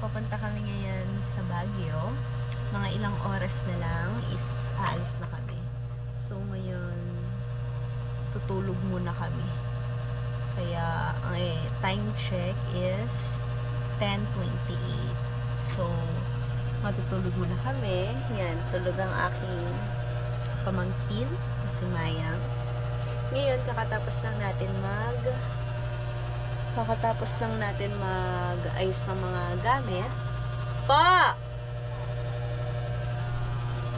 papunta kami ngayon sa Baguio. Mga ilang oras na lang is aalis na kami. So ngayon, tutulog muna kami. Kaya, ang time check is 10:28. So, matutulog muna kami. Yan, tulog ang aking pamangkin, si Mayang. Ngayon, kakatapos lang natin mag-ayos ng mga gamit. Pa!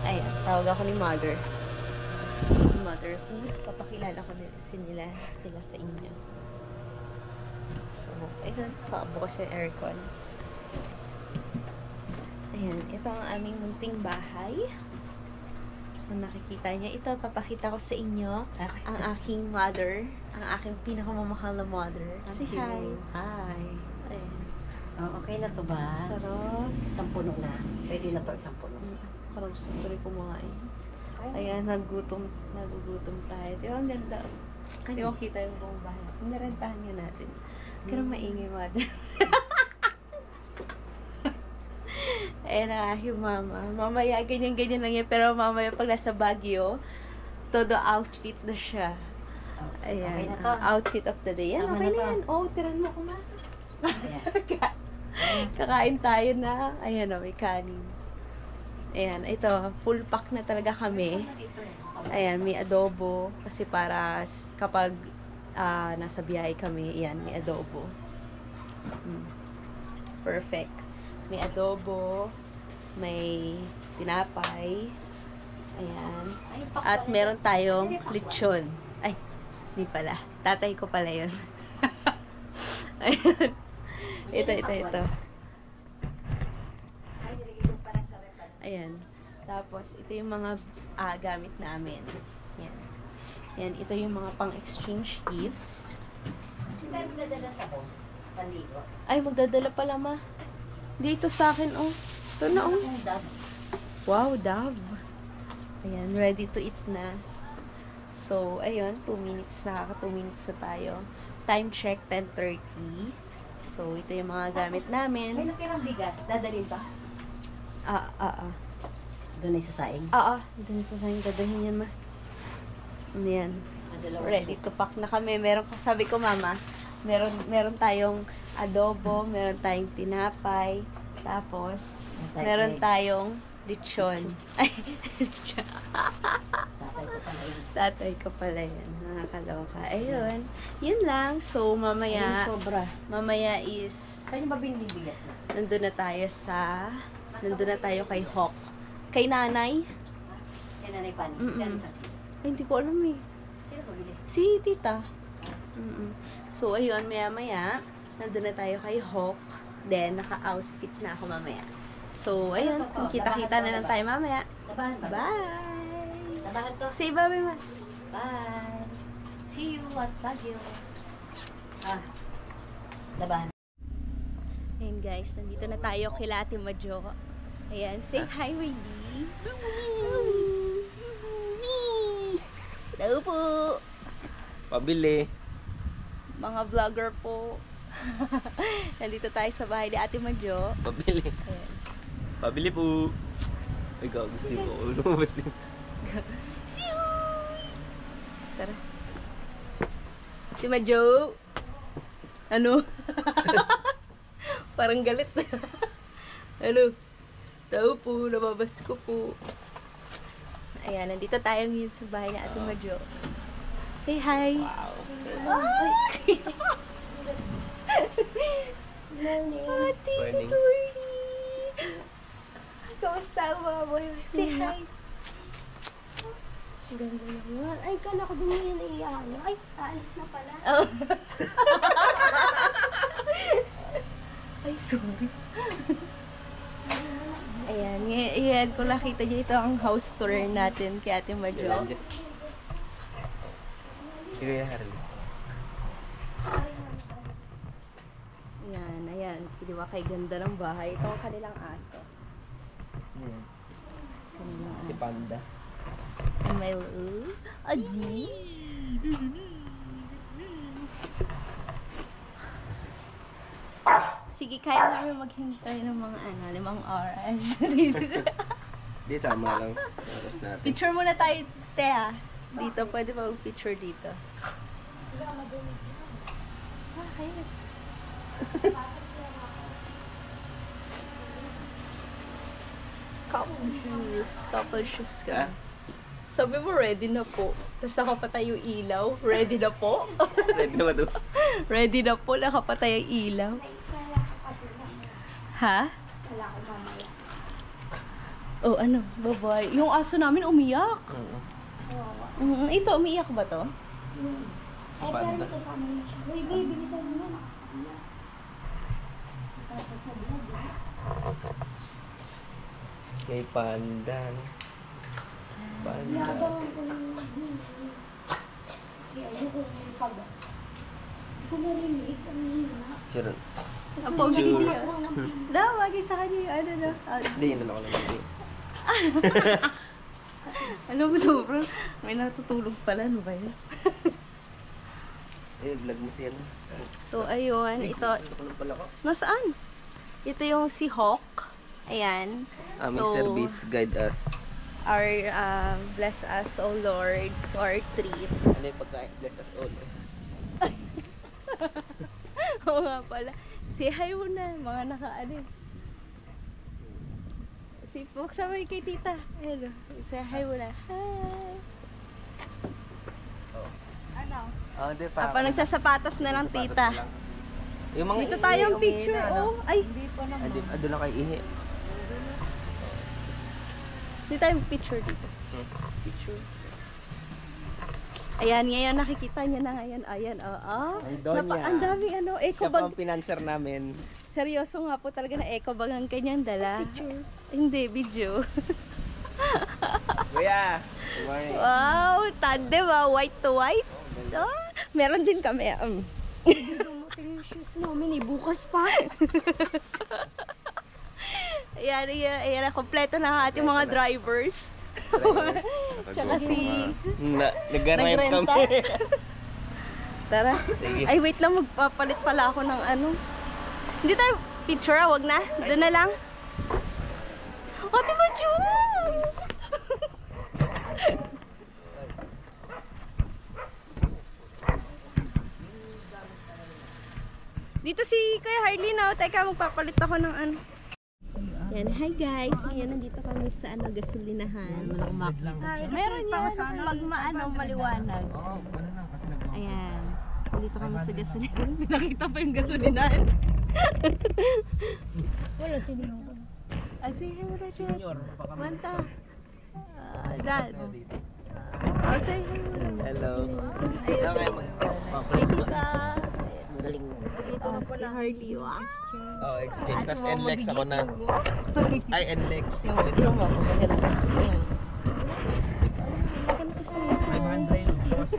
Ayan, tawag ako ni Mother. Papakilala ko sila sa inyo. So, ayun, pabukas yung aircon. Ayan, ito ang aming munting bahay. Kung nakikita niya, ito, papakita ko sa inyo ang aking mother, ang aking pinakamamahal na mother. Say hi. Hi. Ayan. Oh, okay na to ba? Sarap. Isang puno na. Pwede na to isang puno. Parang gusto tuloy kumain. Ayan, nagugutom tayo. Di ba, ang ganda. Di ba kita yung buong bahay. Narentahan nga natin. Kaya maingay, mother. Ayan na, yung mama. Mamaya, ganyan-ganyan lang yan. Pero mamaya, pag nasa Baguio, todo outfit na siya. Ayan, okay na to. outfit of the day. Yan, Tama okay na na to. yan. Oh, tiran mo kumain. Ayan. Kakain tayo na. Ayan o, may kanin. Ayan, ito, full pack na talaga kami. Ayan, may adobo. Kasi para kapag nasa biyahe kami, ayan, may adobo. Perfect. May adobo, may tinapay. Ayan. At meron tayong lechon. Ay, hindi pala. Tatay ko pala yun. Ayan. Ito. Ayan. Tapos, ito yung mga gamit namin. Yan. Yan, ito yung mga pang-exchange gift. Hindi tayo magdadala sa home. Panligo. Ay, magdadala pala, ma. Dito sa akin, oh. Ito na, oh. Wow, dab. Ayan, ready to eat na. So, ayun, 2 minutes. Nakaka 2 minutes na tayo. Time check, 10:30. So, ito yung mga gamit May namin. nakirang bigas. Dadalhin ba? Doon ay sasaing. Doon sa sayang dadalhin yan, ma. Ano yan? Madalawa. Ready to pack na kami. Sabi ko, mama, meron tayong adobo, meron tayong tinapay, tapos, meron tayong lechon. Ay, lechon. Tatay ko pala yan. Nakakaloka. Ayun. Yun lang. So, mamaya, Sobra. is, Saan yung mabili bigas na? nandun na tayo kay Hawk. Kay nanay? Yan nanay Pani. Mm-mm. Ay, hindi ko alam eh. Sino mabili? Si tita. So, ayun, maya-maya, nandun na tayo kay Hawk. Then, naka-outfit na ako mamaya. So, ayun, kita-kita na lang tayo mamaya. Labahan ba? Bye! Labahan to. Say bye, ma. Bye! See you at Baguio. Labahan. Ayun guys, nandito na tayo kay Ate Majo. Ayan, say hi, Wendy. Hello po. Pabili. Mga vlogger po. Nandito tayo sa bahay ni Ate Majo. Pabili. Ayan. Pabili po. Ay, gusto ko. Lumabas din. Tara. Si Majo. Ano? Parang galit. Ano? Tao po, nababas ko po. Ayan, nandito tayo ngayon sa bahay ni Ate Majo. Say hi. Wow. Ate, Morning. kamusta ang mga boy? Say hi. Ganda naman. Ay, kala ko din yan iyaano. Ay, aalis na pala. Oh. Ay, sorry. Ayan, kung nakita niyo, ito ang house tour natin kay Ate Majo. Sige, Harris. Ayan. Di ba kay ganda ng bahay? Ito ang kanilang aso. Kanilang Si aso. Panda. May little Aji. Sige Sige, kaya namin maghintay ng mga 5 oras. Di, tama lang. Oras natin. Picture muna tayo, Tea. Dito, pwede ba mag-picture dito? Okay. Couple shoes ka. Ah? Sabi mo, ready na po. Tapos nakapatay yung ilaw. Ready na po? Ready na ba ito? Ready na po, nakapatay yung ilaw. Wala ko kasi mamaya. Ha? Wala ko mamaya. Oh, ano? Bye-bye. Yung aso namin umiyak. Oo. Ito, umiyak ba to? Sa Ay, pero banda. may kasama na siya. Uy, babe, bilisan mo na. Tapos sa blood, eh. Kay Panda. no? Panda. Inabangan ko ng kaya ayoko yung pag. Hindi ko narinig. Ang hina. Sure. Ang pogi Sure. niya. Lang ng pin. Wagay sa kanya yung ano na. Hindi, yun na ako lang. Ano ba sobrang? May natutulog pala, no ba yun? Vlog mo siya. So, ayun. Ito, Ito lang pala ko. nasaan? Ito yung si Hawk. Ayan. Aming So, service guide us. Our, bless us, O Lord, for our trip. Ano yung pagkain? Bless us all. Oo nga pala. Say hi muna, mga naka-ano. Si Pok, sabay kay tita. Hello. Say hi muna. Hi. Ano? Oh, di Apa nagsasapatas na lang tita. Yung mga Dito tayong picture, oh. Ay, Ado lang kay Ihi. dito tayong picture dito. Picture. Ayan, ngayon nakikita niya na ngayon. Ayan, oo. Ay, Donya. Ang daming ano, eco Siya pa bag. ang pinanser namin. Seryoso nga po talaga na eco bag ang kanyang dala. Picture. Hindi, video. Kuya! Good morning. Wow, tandem ah, white to white. Oh, meron din kami. Dumating yung shoes namin eh. Bukas pa. Ayan, kompleto na ang ating mga drivers. Tsaka si... Nag-rent Nagrenta. kami. Tara. Sige. Ay, wait lang, magpapalit pala ako ng ano. Hindi tayo picture, wag na. Doon na lang. Ate Maju! Dito si Kuya Harley na. Teka, magpapalit ako ng ano. Yan, hi guys. Ngayon, nandito kami sa ano, gasolinahan. Meron yan. Pag maano, maliwanag. Ayan. Nandito kami sa gasolinahan. Nakita pa yung gasolinahan. Wala, tinignan ko. Say hi muna, Jet. Junior, baka Manta. Dad. Say hi. Hello. Ayun. Okay, Hey, tita. Magaling mo. Dito na pala. Harley. Wow. Oh, exchange. Tapos NLEX ako na. Ay, NLEX. Yung mo, maganda. Ayan. 500 plus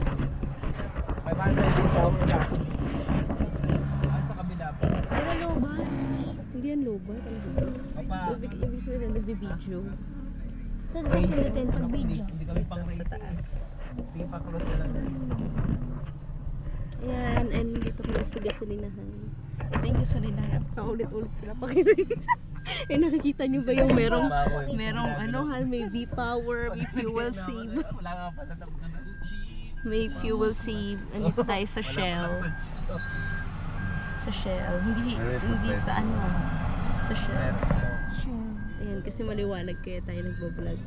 500 yung shower ka. Sa kabila pa. Pero loban. Hindi yan loba. Papa, Ibig sabihin na nagbibideo. Saan ka pinutin pag video? hindi kami pang Sa racing. taas. Hindi pa close na lang. Ayan, and dito kami sa gasolinahan. Ito yung gasolinahan. Paulit-ulit sila pakita. Eh, nakikita nyo ba yung merong ano, may V-Power, may fuel save. Wala nga pala na May fuel save. Andito tayo sa Shell. Sa Shell. Hindi sa ano. Sa Shell. Ayan, kasi maliwanag kaya tayo nagbo-vlog.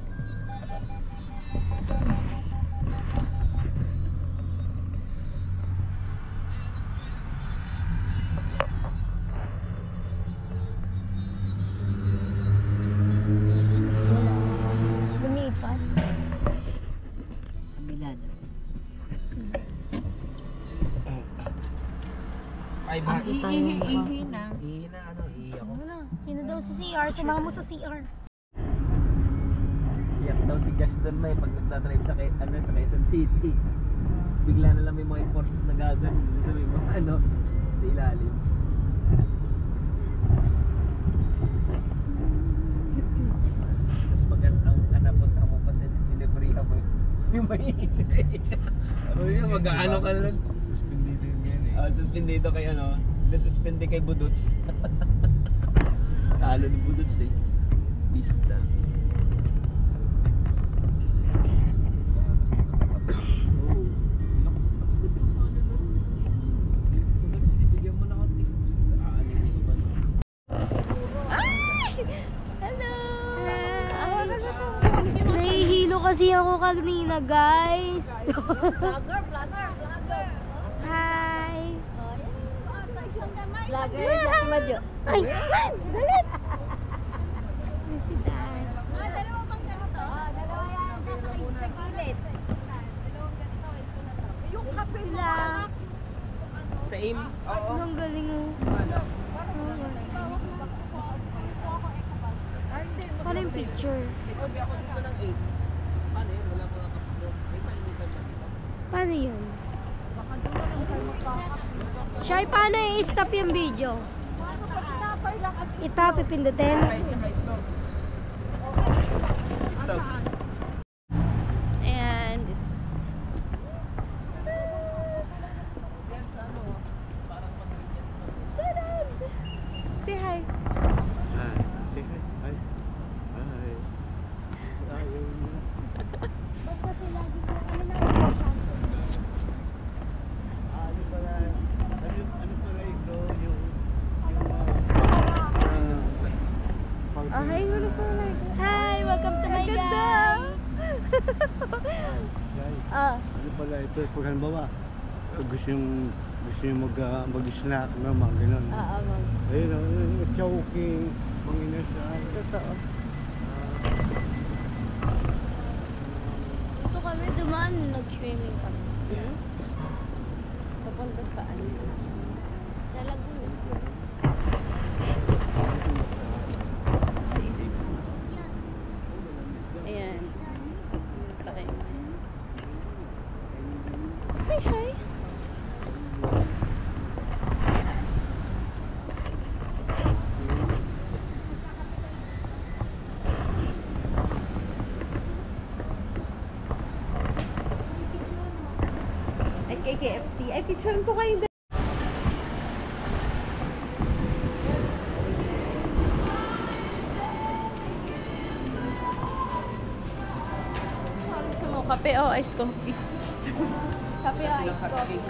Lumipat. Ay, ba? Ihi na. Ihi na, ano, ihi ako. Ano na? Sino daw sa CR? Sumama mo sa CR. Iyak daw si Josh doon may pag nagdadrive sa, sa Quezon City. Bigla na lang may mga enforcers na gagawin sa may mga sa ilalim. Tapos pag napunta mo pa sa Silibria mo, yung may ano yun, mag-ano ka na lang. Suspendito yun yan eh. Suspendito kay suspende kay Budots. Talo ni Budots eh. Pista. Oh, lakas kasi ang ano nun. Budots, bibigyan mo na ako tips. Ano yung iba na. Hello! Nahihilo kasi ako kanina, guys. Vlogger. Hi! Vlogger sa Timadyo. Ay! Galit! Si Dad. Dalawa bang ganito? Dalawa yan. Nasa gilid. Dalawang ganito. Ito na to. Yung kape mo, Sila. anak. Sa aim? Oo. Ang galing mo. Paano yung picture? Itabi ako dito ng 8. Paano yun? Wala mga cups doon. May painitan siya dito. Paano yun? Shy, paano i-stop yung video? Ito, pipindutin. Ito. And Yan sa ano, parang mag-regions. say hi. Hi, wala sa Hi! Welcome to my Ganda! guys! Ah, Ano pala ito? Pag halimbawa, pag gusto yung mag-snack na mga ganun. mag. Ayun, choking, manginasal. Totoo. Dito kami dumaan, nag-swimming kami. Papunta saan? Sa Laguna. Ayan. Punta kayo ngayon. Say hi. Ay, kay KFC. Ay, picture ko kayo. Ano gusto mo? Kape o ice coffee? Kape o ice coffee?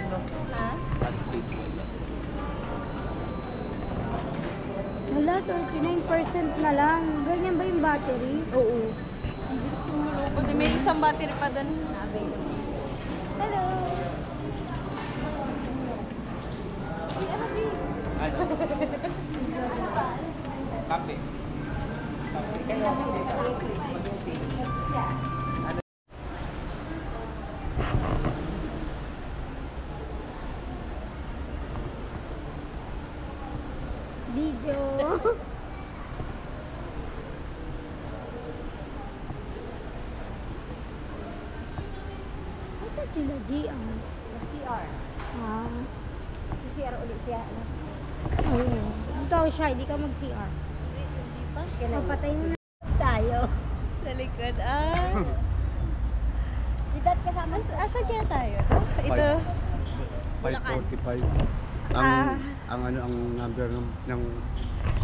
Ha? Wala, 39% na lang. Ganyan ba yung battery? Oo. Ang bilis ng malupot. May isang battery pa doon na available. Hello! Ano? Kape. Kape. Kaya Video! Ito sila, G. CR. Ah. Si CR ulit siya. Oo. Ikaw siya, hindi ka mag-CR. Hindi pa? Papatay mo na. Tayo. Sa likod. Ah. Bidat kasama Asa kaya tayo? Ito. 545. Ang number ng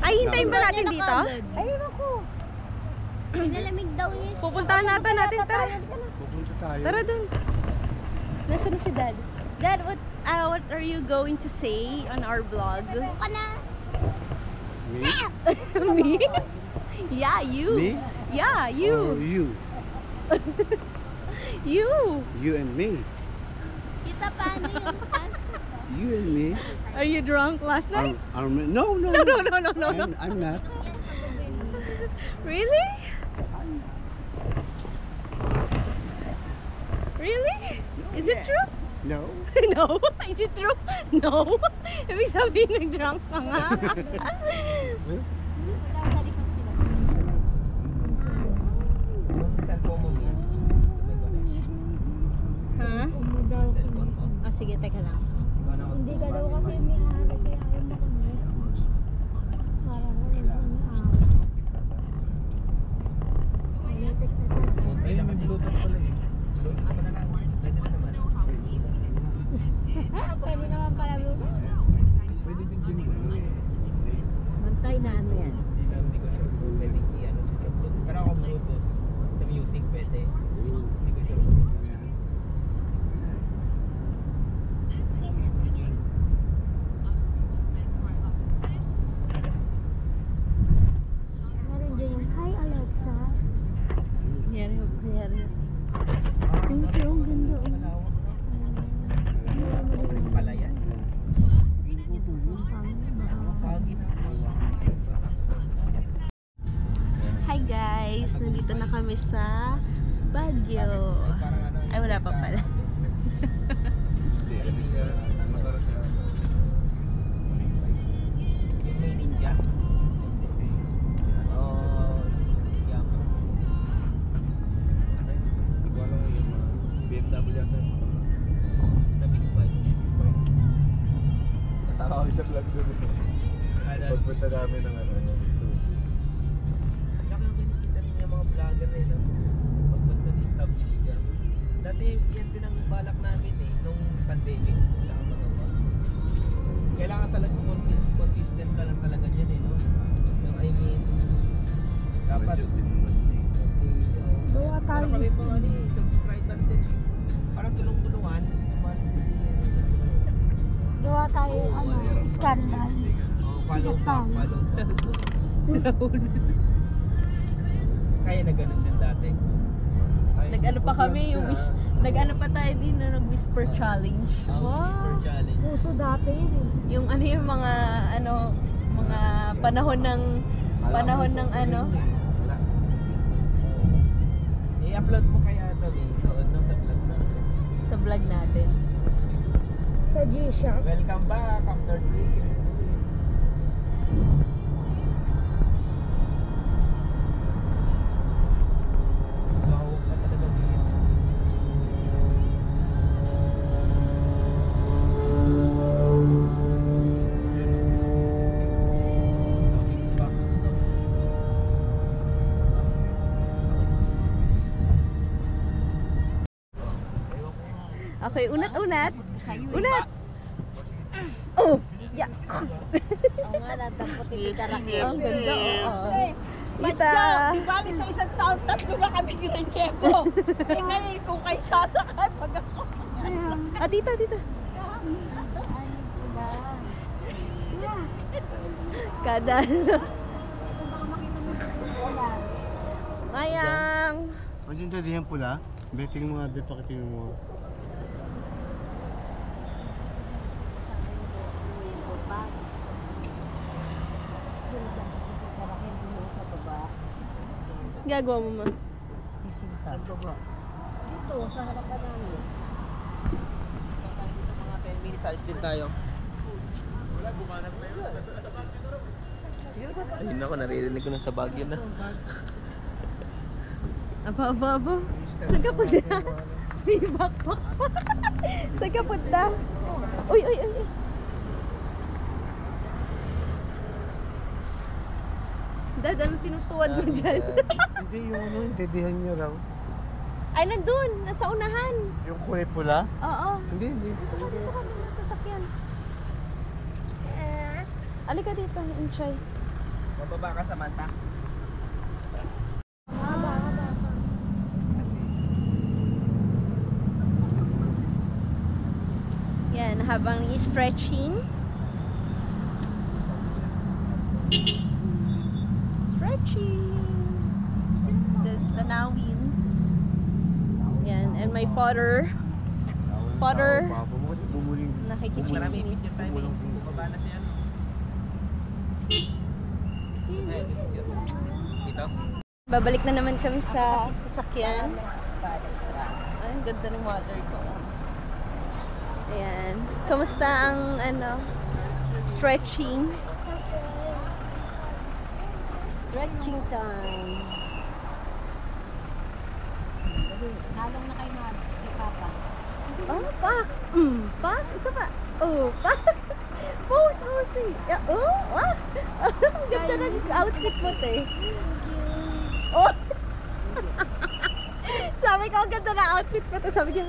Ay, hintayin ba natin dito? Ayun ako. Pinalamig daw niya. Pupuntahan natin. Tara. pupunta tayo. Tara dun. Nasaan na si Dad? Dad, what are you going to say on our vlog? Ka na. Me? Me? Yeah, you. Me? Yeah, Or you. you? You. You and me? Kita paano yung sunset? You and me? Are you drunk last night? No. No. I'm not. Really? Really? Is it true? No. No. Is it true? No. Ibig sabihin nag-drunk ka nga. yung cellphone mo yan. Sabay ko na yun. Ha? Umo daw. Cellphone mo. Oh, sige, teka lang. Sigaw na ako. Hindi ka daw kasi may ahari kaya ayaw mo kami. Parang wala na ahari. Ulitik na tayo. Ay, may Bluetooth pala eh. Bluetooth pa na lang. Pwede na naman. Pwede naman pala mo. Pwede din din. Mantay na ano yan. guys, nandito na kami sa Baguio. Ay, wala pa pala. Yung may ninja. Oh, yeah. BMW yata. Na big bike. Kasama kami sa vlog doon. Pagpunta namin ng so Laki ang kinikita ninyo yung mga vlogger na yun. Pag basta na-establish ka. Dati yan din ang balak namin eh, nung pandemic. Wala kang magawa. Kailangan talaga consistent ka lang talaga dyan eh, no? Yung I mean, dapat Gawa tayo. Para kami po ano eh, subscriber din eh. Parang tulong-tulungan. Sumasin si Gawa tayo, scandal. follow Sikat back, tayo. follow back. Kaya na ganun din dati. Nag-ano pa kami, nag-ano pa tayo din, no, nag-whisper challenge. Whisper challenge. Puso dati yun eh. Yung ano yung mga, mga panahon ng ano, I-upload mo kaya ito eh. No, sa vlog natin. sa vlog natin. Sa G-Shock. Welcome back after 3 years. Wow, ka talaga dito. Daming box, no? Okay, unat-unat. Unat! Oh! Yeah! Oo nga, nadampot yung gitara ko. Ang ganda, oo. Kita! Kita! Di bali sa isang taon, tatlo na kami girenyebo. Eh ngayon, kung kayo sasakay, pag ako. Ah, tita, tita. Kada ano. Mayang! Ano yung dati yung pula? Beting mo nga, pakitingin mo. Gagawa mo ma. Dito, sa harapan namin. Dito mga 10 minutes, alis din tayo. Ayun ako, naririnig ko na sa Baguio na. Aba. Saan ka punta? May backpack pa. Saan ka punta? Uy. Dad, ano tinutuwad mo dyan? Hindi yung ano, intindihan niyo raw. Ay, nandun. Nasa unahan. Yung kulay pula? Oo. Hindi. Dito ka dun sa sasakyan. Alika dito, Inchay. Bababa ka, Samantha. Yan, habang i-stretching. That's the Nawin. Yan, and my father nakikichismis. Bumaba na siya. Dito? Babalik na naman kami sa sasakyan. Ay, ang ganda ng water ko. Ayan. Kamusta ang stretching? Stretching time. Halong na kayo ni Papa. Oh, pak! Pak! Isa pa! Oh, pak! Pose! Yeah, oh! Ah! Ang ganda ng outfit mo, te. Oh! Sabi ko, ang ganda ng outfit mo, te. Sabi niya,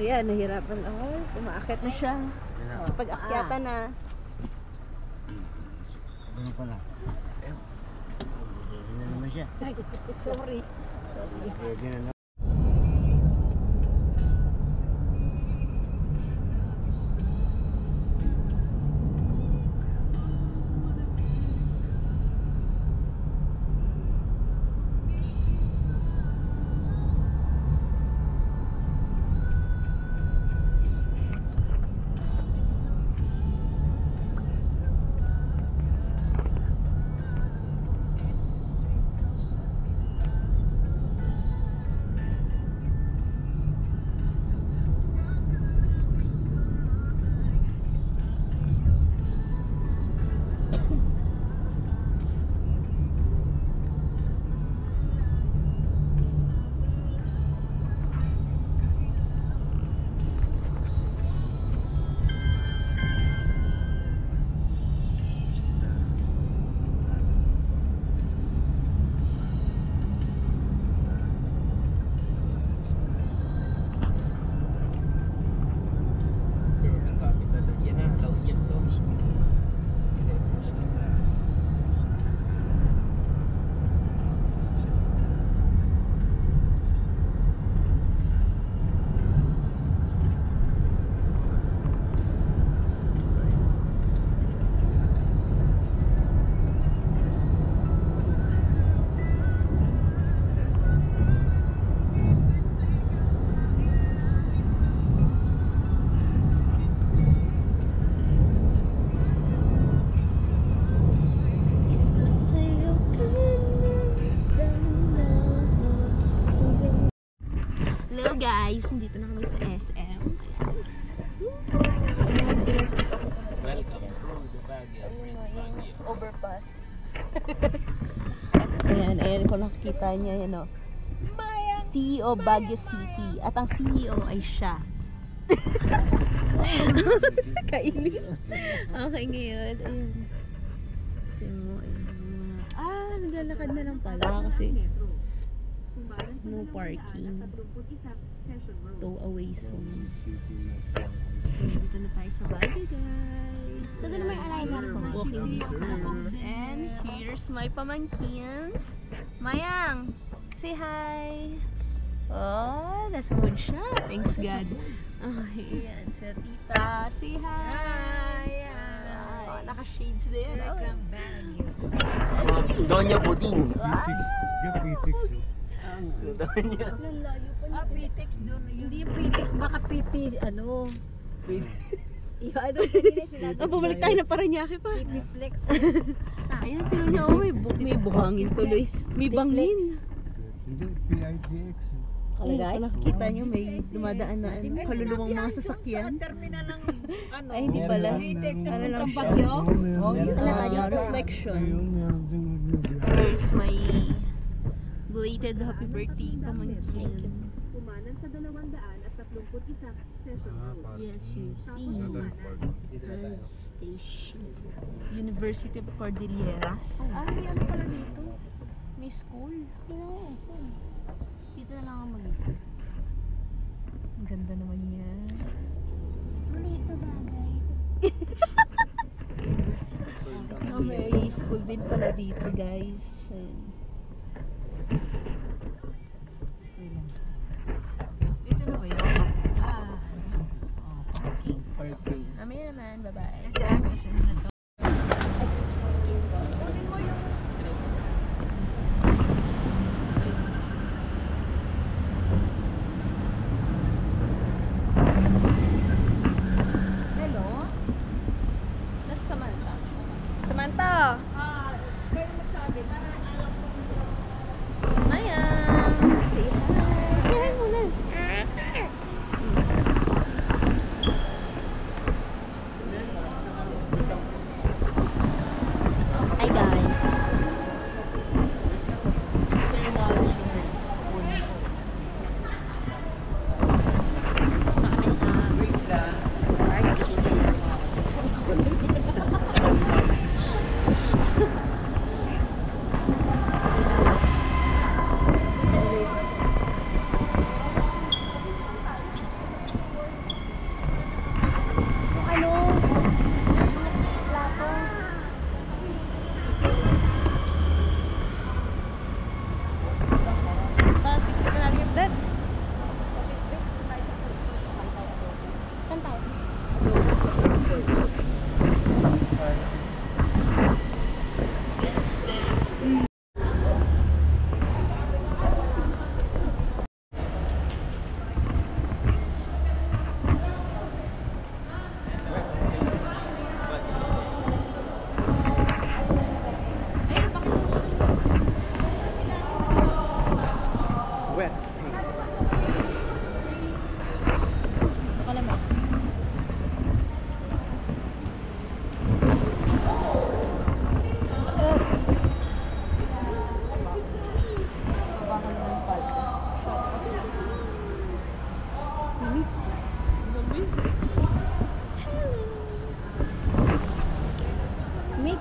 ayan, nahirapan. Oh, umaakit na siya. Sa pag-akyatan na. Ano pala? Ready na naman siya. Sorry. Ready na naman. Hello guys, nandito na kami sa SM. Welcome to the Baguio. Overpass. Ayan kung nakikita niya yan o. CEO Baguio City. At ang CEO ay siya. Kainis. Okay ngayon. Ayan. Tingnan mo, ayan. Naglalakad na lang pala kasi no parking. Tow away zone. Dito na tayo sa Baguio, guys. Ito na may eyeliner ko. Walking distance. And here's my pamangkins. Mayang, say hi. Oh, that's a good shot. Thanks God. Okay, yan. Si Tita, say hi. Oh, naka-shades din. Welcome Doña Buding. Doña. Layo pa niya. Pitex doon. Hindi yung Pitex, baka Piti, ano. Bumalik tayo na Paranaque pa. Pipiflex. Ayan, tingnan niyo. Oh, may buhangin tuloy. May bangin. Hindi, PIDX. Kung nakikita niyo, may dumadaan na kaluluwang mga sasakyan. Terminal ng ano. Ay, hindi pala. Pitex na Ano lang puntang siya? Bagyo. Reflection. Meron din Here's my belated happy birthday pamangkin. Yes, you see. Station. University of Cordilleras. May ano pala dito? May school. Dito na lang ako mag-isip. Ang ganda naman niya. Maliit na bagay. May school din pala dito, guys. Ayan. Dito na ba yun? Mamaya naman, bye-bye. Kasi ano, isa na to. Kunin mo yung Hello? Nasa Samantha. Samantha! kayo magsabi para alam ko. Maya! Say hi! Say hi muna! Hi guys. Ito kami sa parking. Ano? Plato. Pagpipit na natin yung dad. Saan tayo? Wet. Mick.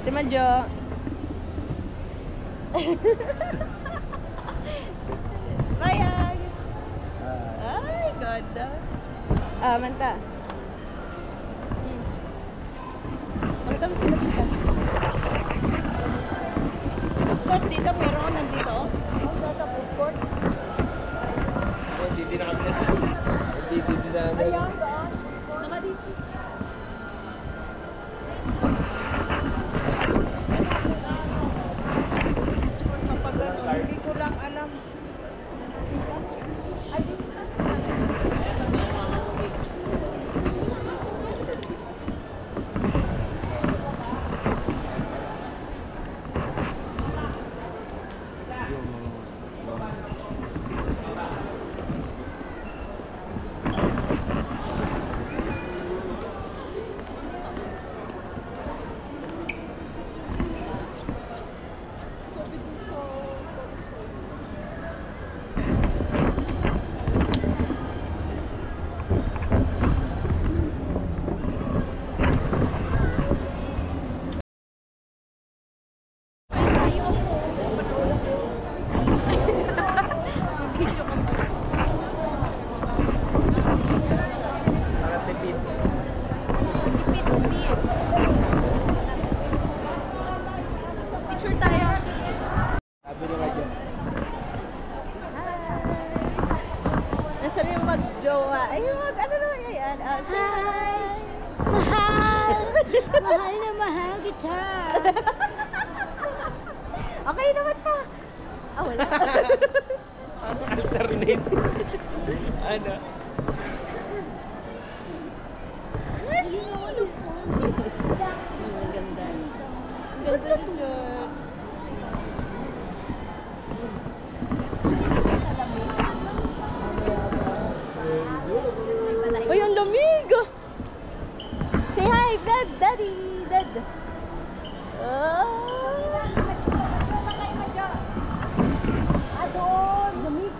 Timadyo. Bayag. Ay, ganda. Manta. Manta mo sila dito. Food court dito, meron nandito. Sa food court. Video ka pa. Para tipid. Tipid tips. Picture tayo. Sabi nila dyan. Nasaan yung mag-jowa? Ay, ano naman yan? Hi! Mahal! Mahal na mahal kita! Okay naman pa. Ah, wala. Terminate. Ano? Ang ganda. Ang ganda nito. Uy, ang lamig! Say hi, Dad! Daddy! Dad! Doon! Lamig!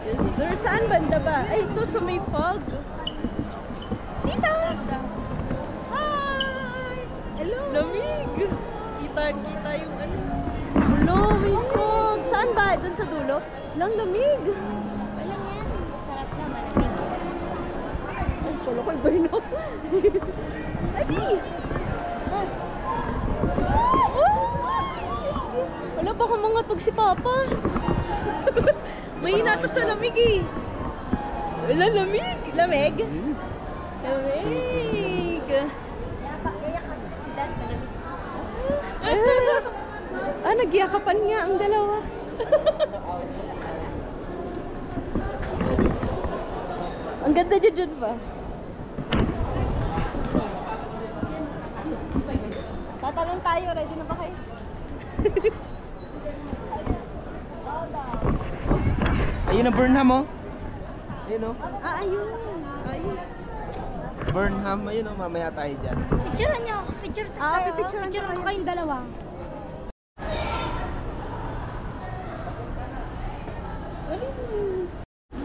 Yes, sir. Saan banda ba? Ay, ito sa may fog. Tita! Hi! Hello! Lamig! Kita yung ano. Hello, may fog. Saan ba? Doon sa dulo? Lang lamig. Walang yan. Sarap na, malamig. Ay, pala ko ba yun? Adi! Wala ba kung mga tug si Papa? May nato sa lamig eh. Wala, lamig. Lamig? Lamig. Si Dad, malamig. Nagyakapan nga ang dalawa. Ang ganda dyan ba? Tatanong tayo, ready na ba kayo? Ayun ang Burnham oh. Ayun oh. Ayun. Ayun. Burnham. Ayun oh. Mamaya tayo dyan. Picturean niyo ako. Picture tayo. pipicturean Picture tayo. ko kayong dalawa.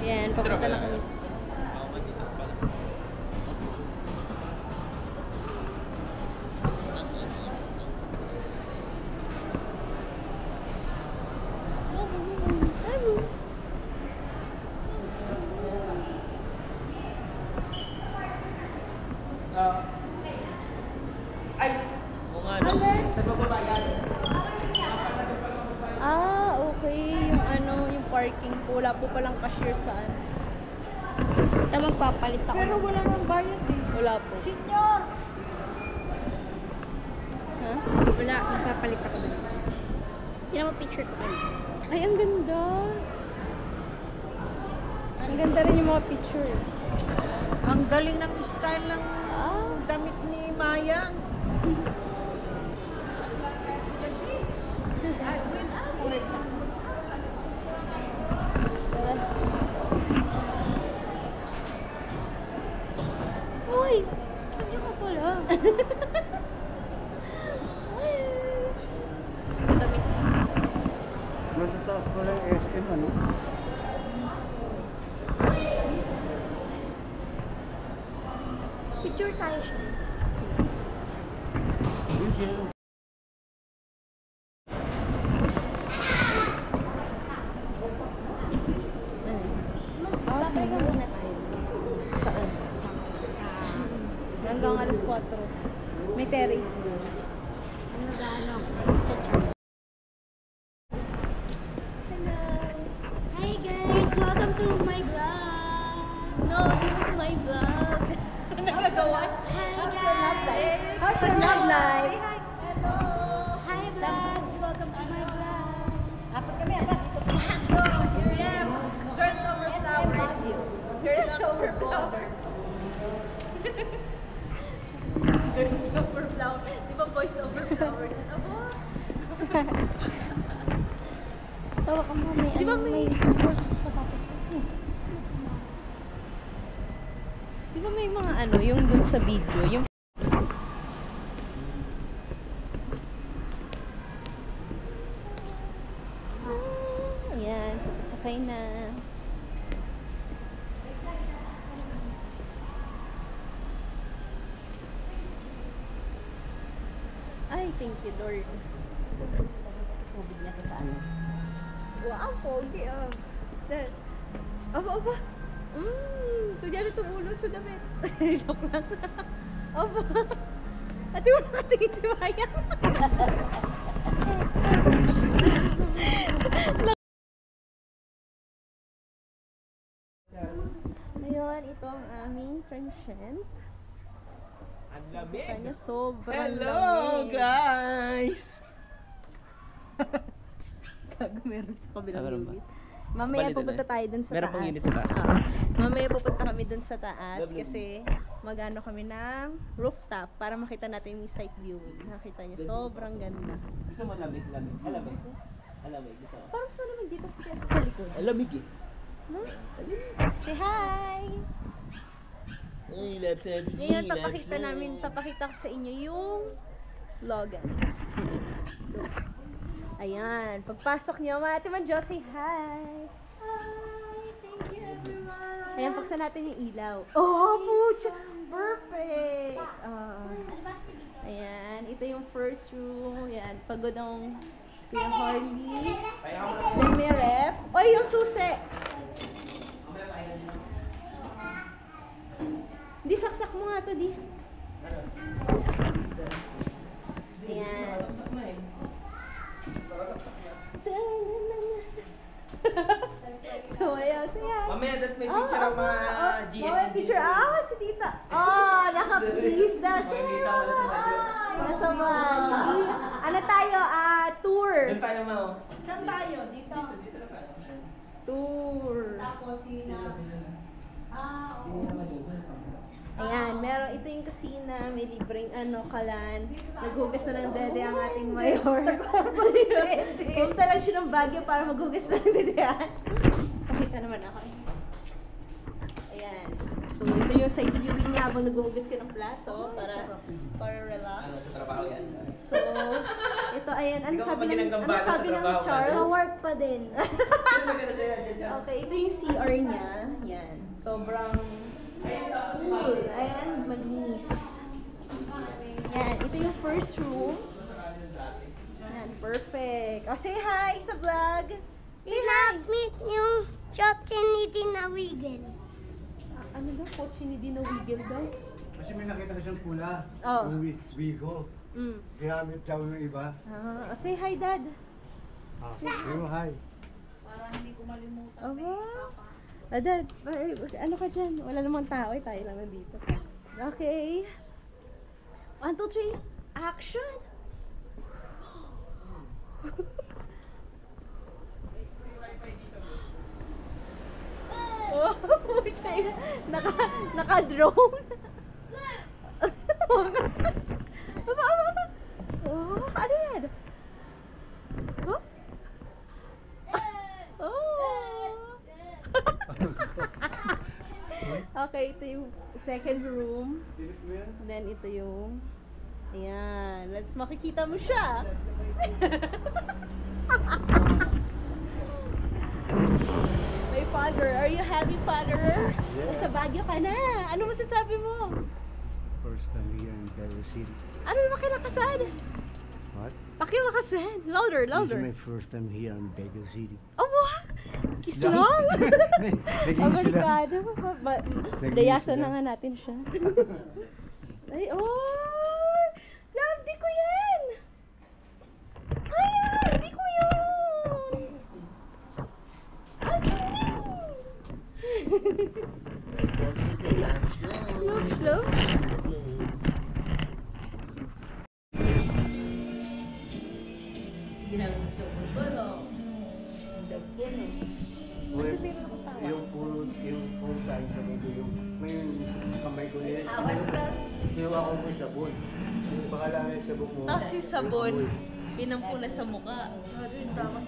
Yan, papunta na kami. Ay! Oo nga no. Sa baba yan. Ah, okay. Yung ano, yung parking po. Wala po palang cashier saan. Ito magpapalit ako. Pero wala nang bayad eh. Wala po. Senior! Ha? Wala, magpapalit ako doon. Hindi mo picture ko kayo. Ay, ang ganda. Ang ganda rin yung mga picture. Ang galing ng style ng Ah. damit ni Mayang. Uy! Ano ka pala? Damit. Nasa taas pala yung SM, ano? Picture tayo siya. Yun siya. Ah, Babalik sige. muna tayo. Saan? Sa... Hanggang alas 4. May terrace doon. Ano gaano? Cha-cha. Hello. Hi guys! Welcome to my vlog! No, this is my vlog. Nagagawa? Hi guys! How's your love life? Hello! Hi vlogs! Welcome to my vlog! Apat kami, apat. Here I am. Girls over flowers. Girls over flowers. Girls over flower. Di ba boys over flowers? Abo? Tawa ka mo, may Di ba ano, may- may sapatos ko. Di ba may mga ano, yung dun sa video, yung ayan, sakay na. Ay, thank you Lord. COVID na to sa ano. Wow, pogi ah. Dad. Aba. Kunyari tumulong sa damit. Joke lang. Aba. Ate mo nakatingin si Maya. Ngayon, ito ang aming transient. Ang lamig. Kanya sobrang Hello, lamig. guys! Gago, meron sa kabilang meron ba? unit. Mamaya Balitan pupunta na. tayo dun sa Meron taas. pang unit sa taas. Mamaya pupunta kami dun sa taas Lovely. kasi magano kami ng rooftop para makita natin yung site viewing. Nakita niyo, sobrang ganda. Gusto mo lamig? Alamig. Gusto mo? Parang gusto naman dito kasi sa likod. Alamig eh. No? Say hi! Ngayon, papakita ko sa inyo yung Logans. Look. Ayan, pagpasok nyo, Ate Manjo, say hi! Hi, thank you everyone. Ayan, buksan natin yung ilaw. Oh, pucha! Perfect! Ayan, ito yung first room. Ayan, pagod ang Kuya Harley. Then may ref. Oy, yung susi! Di, saksak mo nga to, di. Ayan. So, ayan, saya. Mamaya that may picture ang mga GS. Oh, may picture. Si tita. Oh, naka-please na. Saya. Nasa Bali. Ano tayo? Tour. Doon tayo, Mao. Saan tayo? Dito. Dito na tayo. Tour. Tapos sino? Oo. Ayan, meron ito yung kusina, may libreng kalan. Naghugas na ng dede ang ating mayor. Pumunta lang siya ng Baguio para maghugas na ng dedean. Pakita naman ako. Ayan. So, ito yung side viewing niya habang naghuhugas ka ng plato para relax. Ano, sa trabaho yan. So, ito, ayan. Ano Ikaw sabi maging ng, hanggang ano bala sa sabi ng trabaho, Charles? Sa work pa din. Sino maganda sa'yo, Jaja? Okay, ito yung CR niya. Yan. Sobrang cool. Ayan, malinis. Yan, ito yung first room. Yan, perfect. O, say hi sa vlog. Sinabit yung shot ni Dinawigel. Ano daw? Kotse ni Dino Wiggle daw? Kasi may nakita ko siyang pula. Oh. Yung Wigo. Ginamit daw yung iba. Say hi, Dad. Pero hi. Para hindi ko malimutan. Aba. Dad, ano ka dyan? Wala namang tao. Tayo lang nandito. Okay. 1, 2, 3. Action! Oh, pucha yun. Naka-drone. Aba. Oh, ano yan? Huh? Oh. Okay, ito yung second room. Then ito yung ayan, let's makikita mo siya. May father. Are you happy, father? Yes. Sa Baguio ka na. Ano masasabi mo? First time here in Quezon City. Ano naman kinakasan? What? Pakimakasan. Louder, This is louder. my first time here in Quezon City. Oh, what? Islam? Nag-Islam. Amerikano. Nag-Islam. Dayasan na nga natin siya. Ay, oh! Love, di ko yan! Ay, di ko yan! Love. Yung puro tayo kamay ko yung may kamay ko niya. Kinuha ko mo yung sabon. Yung bakala nga yung sabon mo. Si sabon. Pinampo na sa mukha.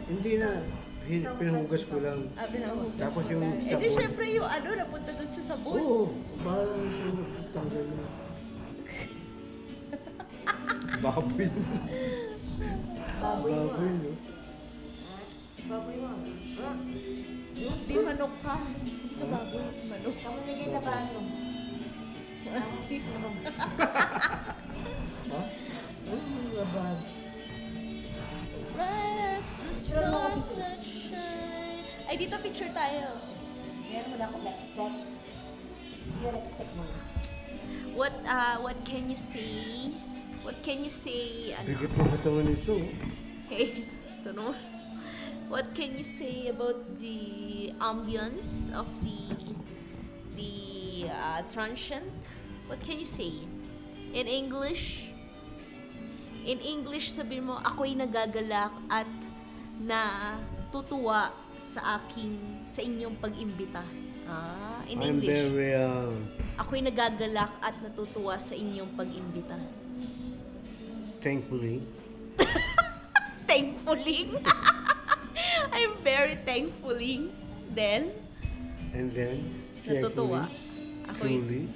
Hindi na. Pinahugas ko lang. Pinahugas. Tapos yung Eh di sabon. syempre yung napunta dun sa sabon. Oo. Bahala yung sabon. Tanggal na. Baboy. Baboy no? Di manok ka. Ito baboy. Manok. Sa mga ginabahan mo. Steve manok. Ha? Ano yung laban? Bright as the stars that shine. Ay, dito picture tayo. Meron mo na akong lipstick. Yung lipstick mo. What can you say? What can you say? Ano? Bigat mo katawan ito. Hey, ito naman. What can you say about the ambience of the transient? What can you say? In English? In English, sabihin mo, ako'y nagagalak at natutuwa sa inyong pag-imbita. In I'm English. very, Ako'y nagagalak at natutuwa sa inyong pag-imbita. thankfully. Thankfully. I'm very thankfully. Then, And then, natutuwa. truly,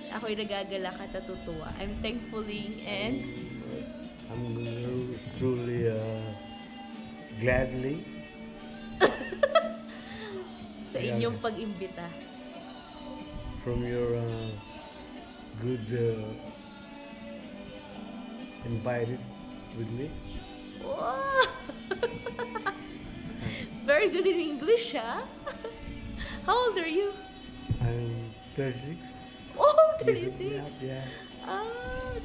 Ako'y nagagalak at natutuwa. I'm thankfully and I'm truly, gladly, sa inyong pag-imbita. from your good invited with me. Wow! Very good in English, huh? How old are you? I'm 36. Oh, 36. Yeah.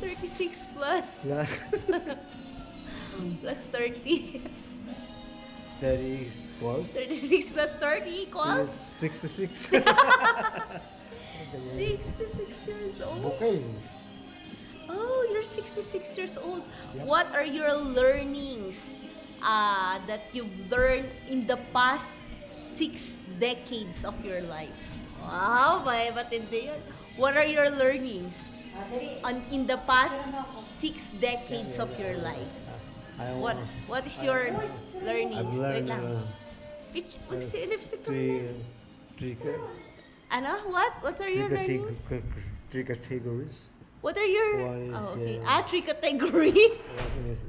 36 plus. Plus Plus 30. 30 equals 36 plus 30 equals 66. 66 years old. Okay. Oh, you're 66 years old. Yep. What are your learnings that you've learned in the past 6 decades of your life? Wow, matindi yun. What are your learnings in the past 6 decades of your life? What is your learnings? I've learned Wait lang. Lipstick ka muna. Ano? What are your learnings? three categories. What are your... One is, oh, okay. 3 uh, categories. One is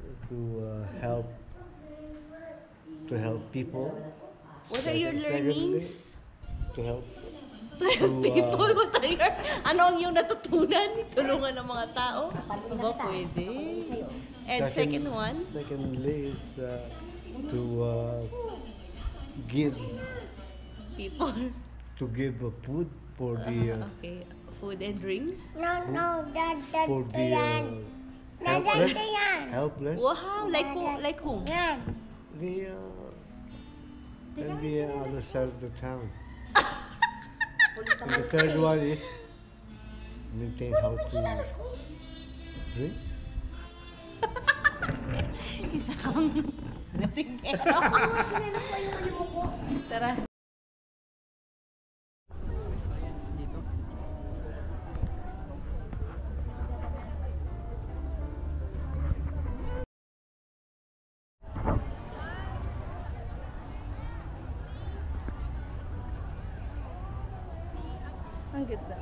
to help people. What are your Secondly, learnings? to help People, what are your... Ano ang iyong natutunan? Tulungan ng mga tao? Aba, pwede. And second one? Secondly is to give People. food for the Okay. Food and drinks? No, for ganito the yan. helpless. Ganito yan. Helpless. Wow! Like whom? Yan. The and the other side of the town. And the third one is maintain how to drink. Isa kang nasigero. Tara. Dito. Ang ganda.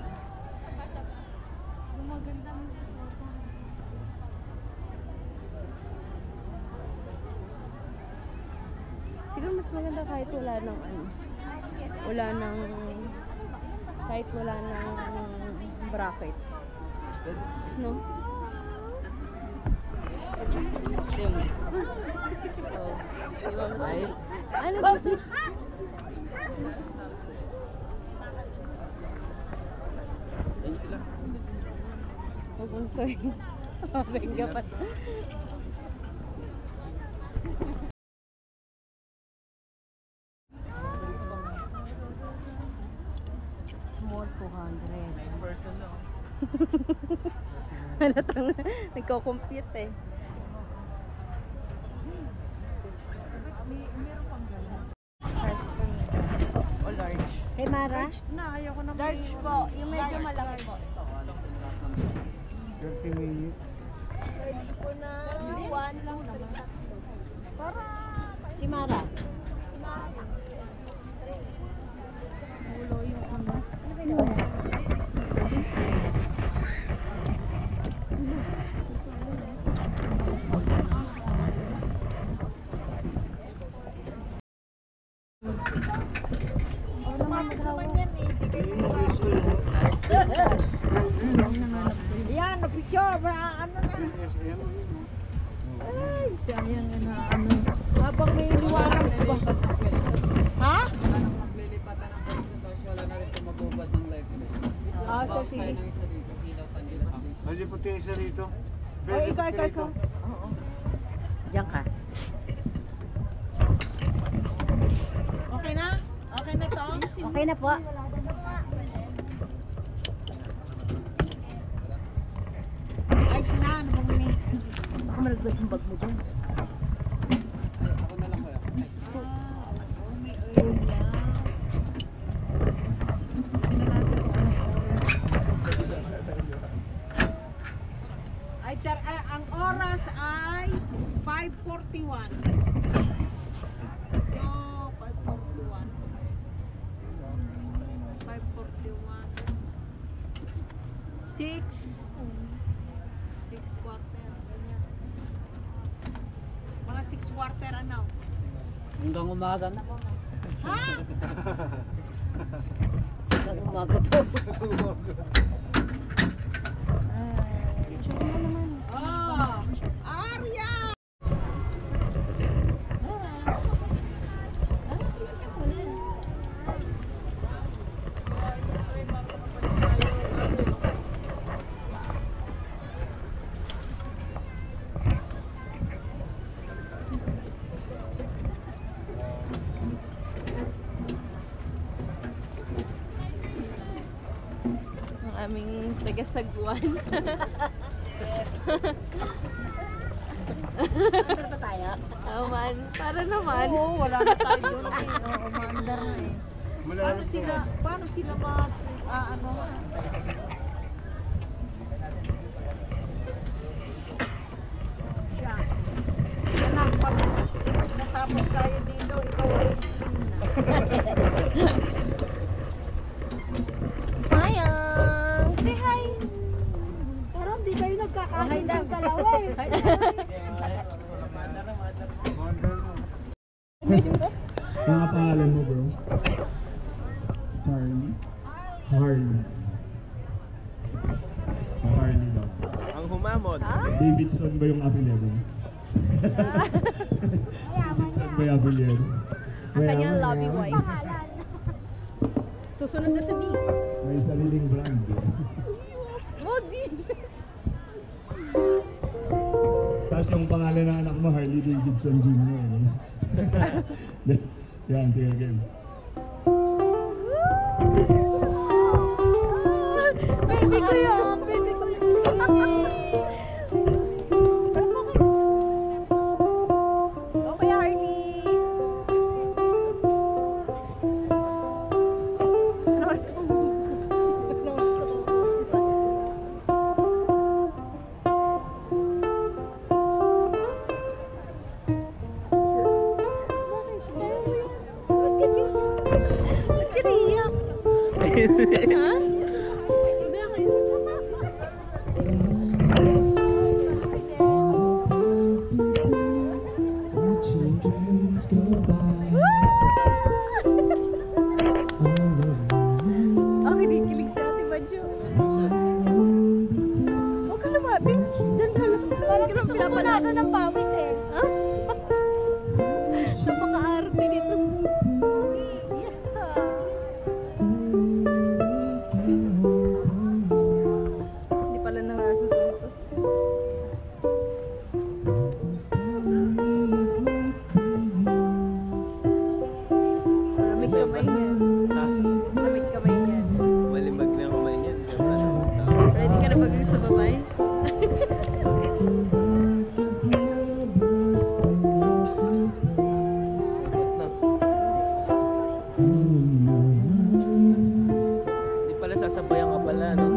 Siguro mas maganda kahit wala ng ano. Kahit wala ng bracket. No? Oh. Iwan mo sila. Ano ba ito? Ayun sila. Huwag mong soy. Benga pa. Small 200. Person lang. Halatang nagko-compute eh. O large? Kay Mara? Large po. Yung medyo malaki po. 30 minutes. Large po na 1 lang naman. Si Mara? Ulo yung ano. Yan, na-picture. Ano na? Ay, sayang na ano. Habang may liwanag ba? kasi. Hindi puti isa rito. Ay, ikaw. Oo. Diyan ka. Okay na? Okay na to? Okay na po. Ayos na. Ano bang may... Baka malaglag yung bag mo dyan. Ako na lang kaya. Oo, may area. Tingnan natin kung anong oras. Ang oras ay 5:41. So, 5:41. 5:41. 6 quarter. Ganyan. Mga 6 quarter ano? Hanggang umaga na. Ha? Hanggang umaga po. Oh, Arya! Ang aming taga-sagwan. Ano ba tayo? Aman, para naman. Oo, wala na tayo doon eh. Oo, maandar na eh. Paano sila ano? Siya. Anak, pag natapos tayo dito, ikaw ay steam na. Mayang! Say hi! Pero hindi kayo nagkakasin ng dalawa eh. Mga pangalan mo, bro? Harley? Harley. Harley daw. Ang humamon. Davidson ba yung apelyido mo? Davidson ba yung apelyido? Ang kanyang Mayaman, lobby mayaman. wife. Susunod na sa D. May sariling brand. Modi! Tapos yung pangalan ng anak mo, Harley Davidson Jr. Yan, tingnan game. Baby ko yun! Baby ko yun! Okay, Harley! Ano oras ka pang Ba't ka naiiyak? Ha? Ang kinikilig sa ating Badyo. Huwag ka lumapit. Diyan ka lang. Parang gusto ko punasan ng pawis eh. Ha? Napaka-arte nito. Hindi pala nakasusunod to. Malamig kamay niyan. Malamig kamay niyan. Malimag na kamay niyan. Ready ka na ba sa babay? Hindi pala sasabayan ka pala, no?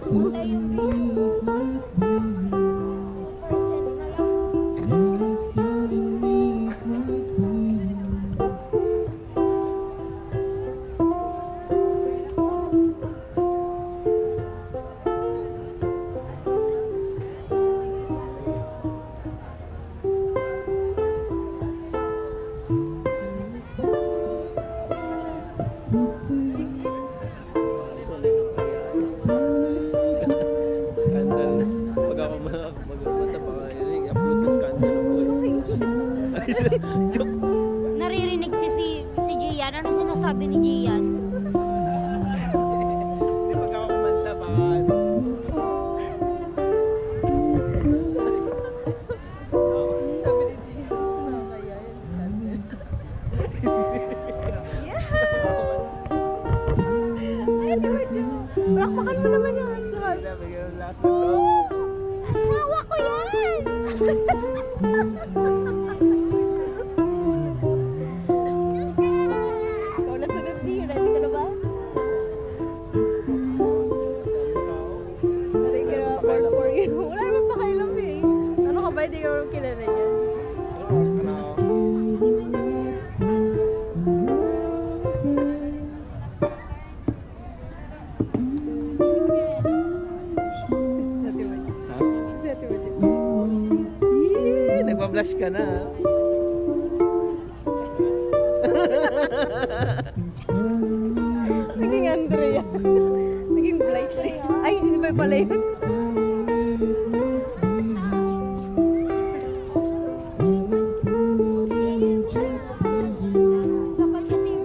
Punta yung video. 2% na lang. Joke. Naririnig si Gian. Ano sinasabi ni Gian? Hindi pag ako kumanta baka ano. Bakbakan mo naman yung asawa. Sabi ko, last na to. Asawa ko yan! Ikaw na sunod niyo. Ready ka na ba? Ready ka na ba for you? Wala naman pakailam eh. Ano ka ba? Hindi ka naman kilala niyan. Nagpa-blush ka na. Naging Andrea. Naging Blakely. Ay, hindi ba pala yun? Dapat kasi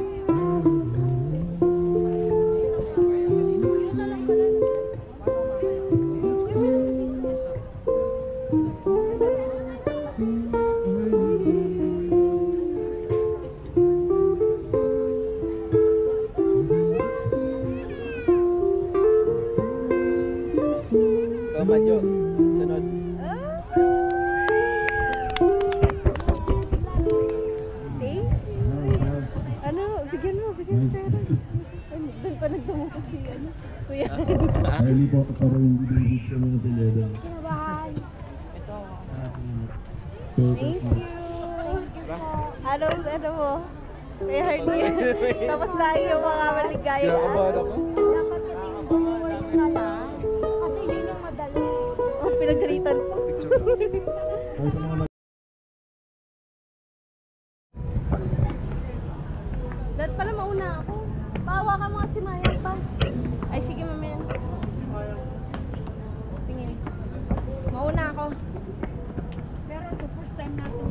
Ikaw, Madjo. Sunod. Ano? Bigyan mo pera. Doon pa nagtumukot si ano. Kuya. Harley po ako para hindi dinigit sa mga Toledo. kinabahan. Thank you. Ano mo? May Hardy. Tapos lagi yung mga maligaya. Kinakabahan ako. Dapat kasi yung bumawal yung nala. Kasi yun yung madali. Oh, pinagalitan po. Dad pala mauna ako. Bawa ka mga simayan pa. Ay sige mamaya. Tingin. Mauna ako. Pero ito, first time natin.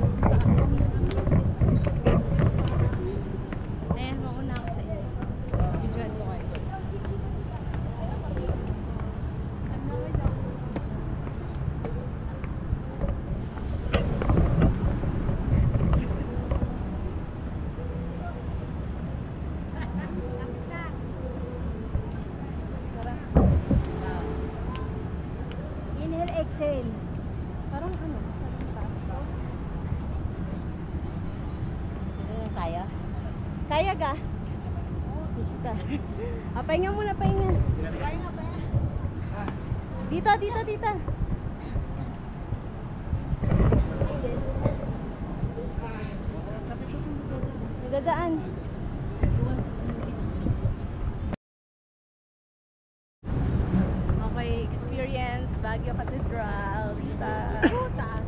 Mauna ako sa iyo. Videoan ko kayo. Inhale, exhale. Parang ano? Kaya? Kaya ka? Isa. Pahinga muna, pahinga. Dito. Dadaan. Okay, experience Baguio Cathedral. Taas.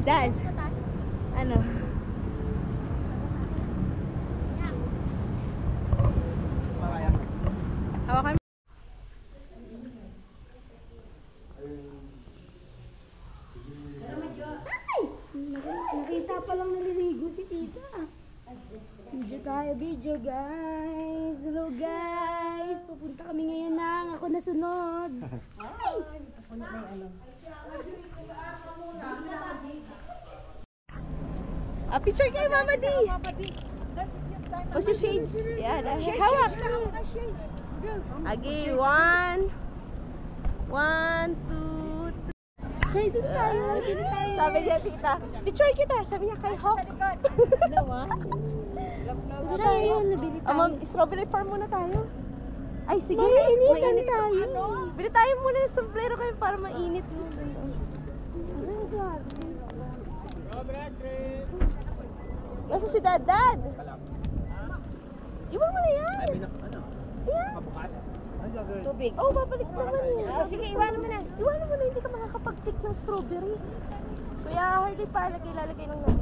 Dad, ano? Hawakan mo. Nakita pa lang naliligo si tita. Video guys. Hello guys. Pupunta kami ngayon ng ako na sunod. Picture kayo, Mama D. O si shades. Yan. Hawak. Okay, 1, 2, 3. Hey, dito tayo. Sabi niya, tita, picture kita. Sabi niya, kay Hawk. Dito tayo. Nabili tayo. Ma'am, strawberry farm muna tayo. Ay, sige. Mainitan Mainit. tayo. Bili tayo muna ng sombrero kayo para mainit. Nasa si Dad? Iwan mo na yan. Ay, may ano? Yan. Nakabukas? Ay, gagawin. Tubig. Oh, babalik naman eh. Sige, iwanan mo na. Iwanan mo na, hindi ka makakapag-pick ng strawberry. Kuya, Hardy pa, lalagay ng naman.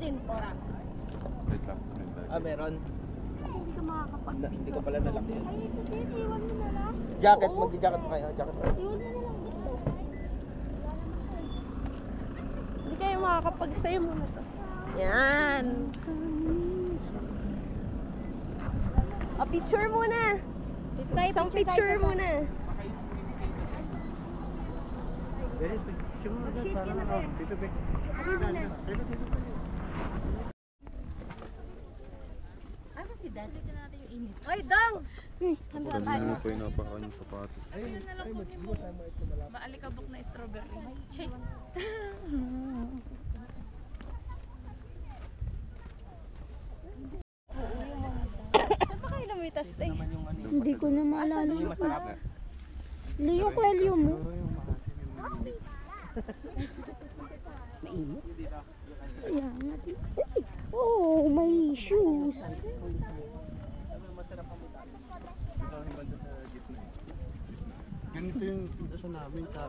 Din, pora. Meron. Hindi ka makakapag-pick. Hindi ko pala nalaki yan. Ay, ito din. Iwan mo na lang. Jacket, magja-jacket mo kayo. Jacket mo. Iwan mo na lang dito. makakapag-sayo muna to. Yan. O, picture muna. Isang picture muna. Asa si Dad? Oy, Dong! Kanina mo pa yung napakanyang sapatos. Maalikabok na strawberry. Check. Saan ba kayo lumitas, te? Hindi ko na maalala. Yung masarap. Leo Coelho mo. Mainit. Ayan natin. Oh, may shoes. Masarap ang mutas. Ganito yung sa namin sa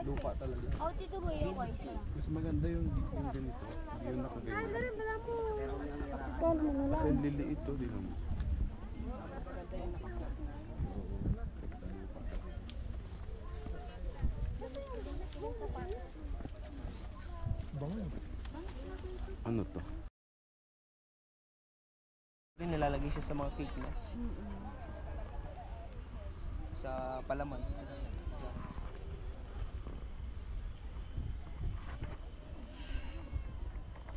lupa talaga. Oh, tito mo yung kasi. Mas maganda yung ganito. Yung nakaganyan. Paano mo na Kasi lang? liliit to, di naman. Ano to? Nilalagay siya sa mga cake na. Sa palaman.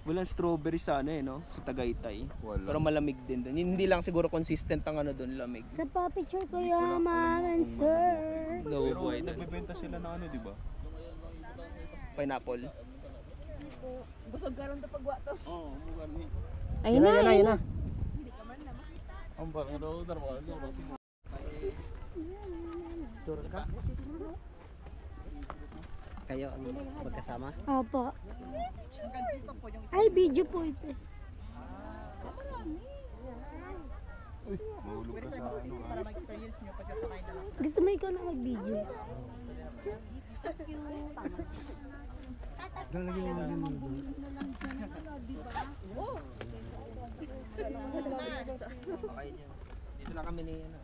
Walang strawberry sa ano no? Sa Tagaytay. Wala. Pero malamig din doon. Hindi lang siguro consistent ang ano doon, lamig. Sa pa-picture ko yaman, sir. No boy doon. Nagbebenta sila ng ano, di ba? Pineapple. Ayun na, ayun na. Ang bakit daw darwaza daw. Kayo ang magkasama? Opo. Ay, video po ito. Mahulog ka sa ano. Gusto mo ikaw na mag-video? Okay dyan. Dito na kami ni ano.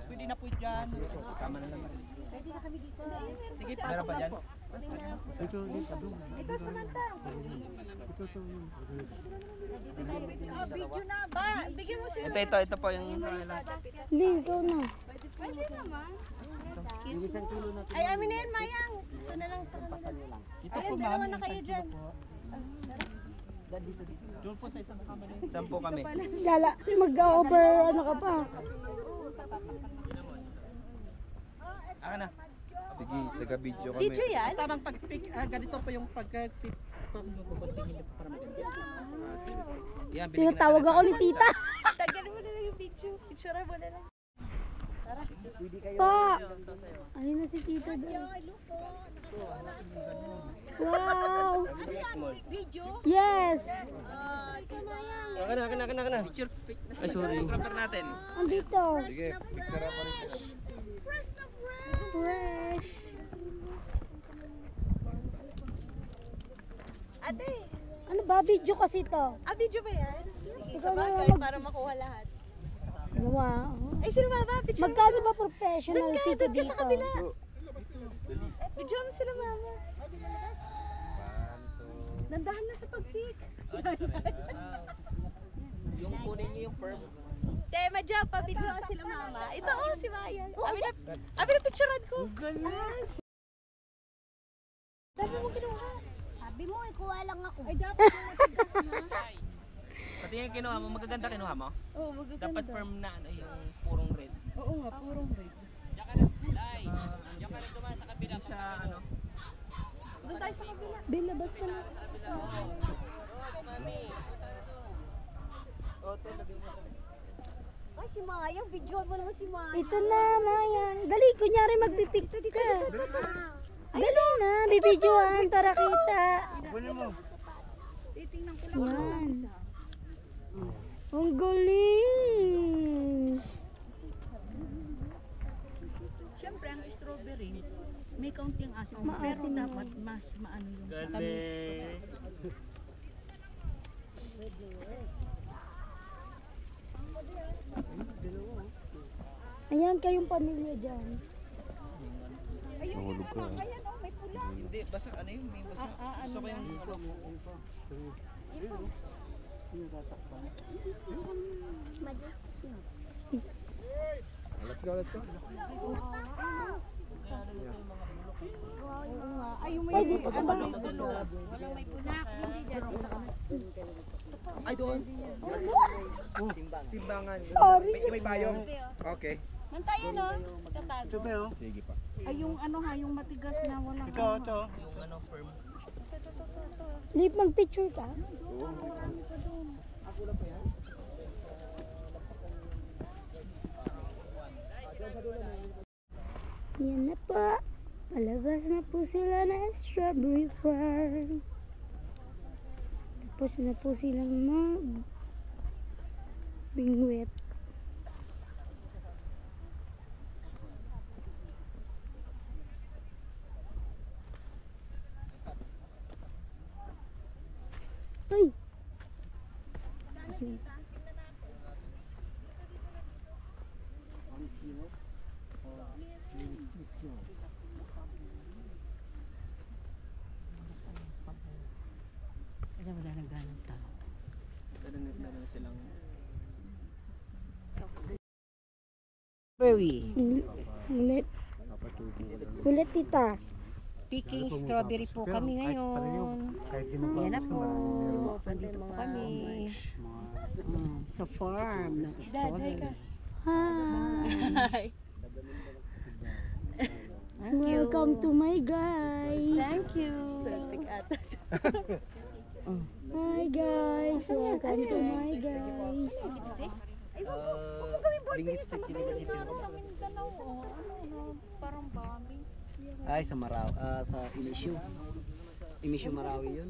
Pwede na po dyan. Tama na naman. Pwede na kami dito. Sige, meron pa dyan? Ito, Samantha. Video na ba? Bigyan mo sila. Ito po yung sa kanila. Hindi, ikaw na. Pwede naman. Ay, amin na yan, Mayang. Gusto na lang sa kanila. Ayun, dalawa na kayo dyan. Saan po kami? Lala, mag-over ano ka pa. Aka na. Sige, taga-video kami. Video yan? Tamang pag-pick, ganito pa yung pag-pick. Tingin niyo para maganda. Yan, Tinatawag ako ni tita. Tagal mo na lang yung picture. Picture mo na lang. Pa! Ayun na si tita doon. Wow! Video? Yes! Aka na. Picture. Ay, sorry. Cover natin. Andito. Sige, picture ako rin. Fresh. Ate, Ano ba? Video kasi to. video ba yan? Sige, Ikaw sa na bagay mag- para makuha lahat. Wow. Ay, sino ba? Picture mo Magkano sila. ba professional Doon ka, tito doon ka sa dito? kabila. Video mo sila, mama. Nandahan na sa pag-pick. Yung kunin niyo yung firm. Tema job, pa-video ka sila, mama. Ito, si Maya. Abi na picturean ko. Galing. Dami mo kinuha. Sabi mo, ikuha lang ako. Ay, dapat yung matigas na. Pati yung kinuha mo, magaganda kinuha mo? Oo, magaganda. Dapat firm na ano, yung purong red. Oo nga, purong red. Siya ano. Doon tayo sa kabila. Bilabas ka na. Ay, si Mayang. Video mo naman si Mayang. Ito na, Mayang. Dali, kunyari magpipik ka. Dali na, bibidyoan para kita. Titingnan ko lang. Yan. Ang galing. Siyempre, ang strawberry, may kaunting asim. Maasim Pero yan. dapat mas maano yung matamis. Ayan kayong pamilya dyan. Ayun, Nahulog ka. ayan, oh, may puno Hindi, basta ano yun, may basta. Gusto ko yung Let's go, let's go. Ay, yung may Ay, doon. Timbangan. May bayong. Okay. Mantayo, no? Tatago. Ito ba, oh? Sige pa. Ay, yung ano ha, yung matigas na walang Ito, ito. Yung ano, firm. Lip, mag-picture ka? Yan na po. Palabas na po sila na strawberry farm. Tapos na po silang bingwit. Ay! wala nang ganang tao. Meron silang Berry. Ulit. Ulit, tita. Picking strawberry po kami ngayon. Yan na po. Nandito po kami. Sa farm ng strawberry. Hi! Thank you. Welcome to my guys. Thank you. Hi guys. Welcome to my guys. bingis na chili kasi Parang bami. ay sa Marawi, sa Inisyu Marawi yun.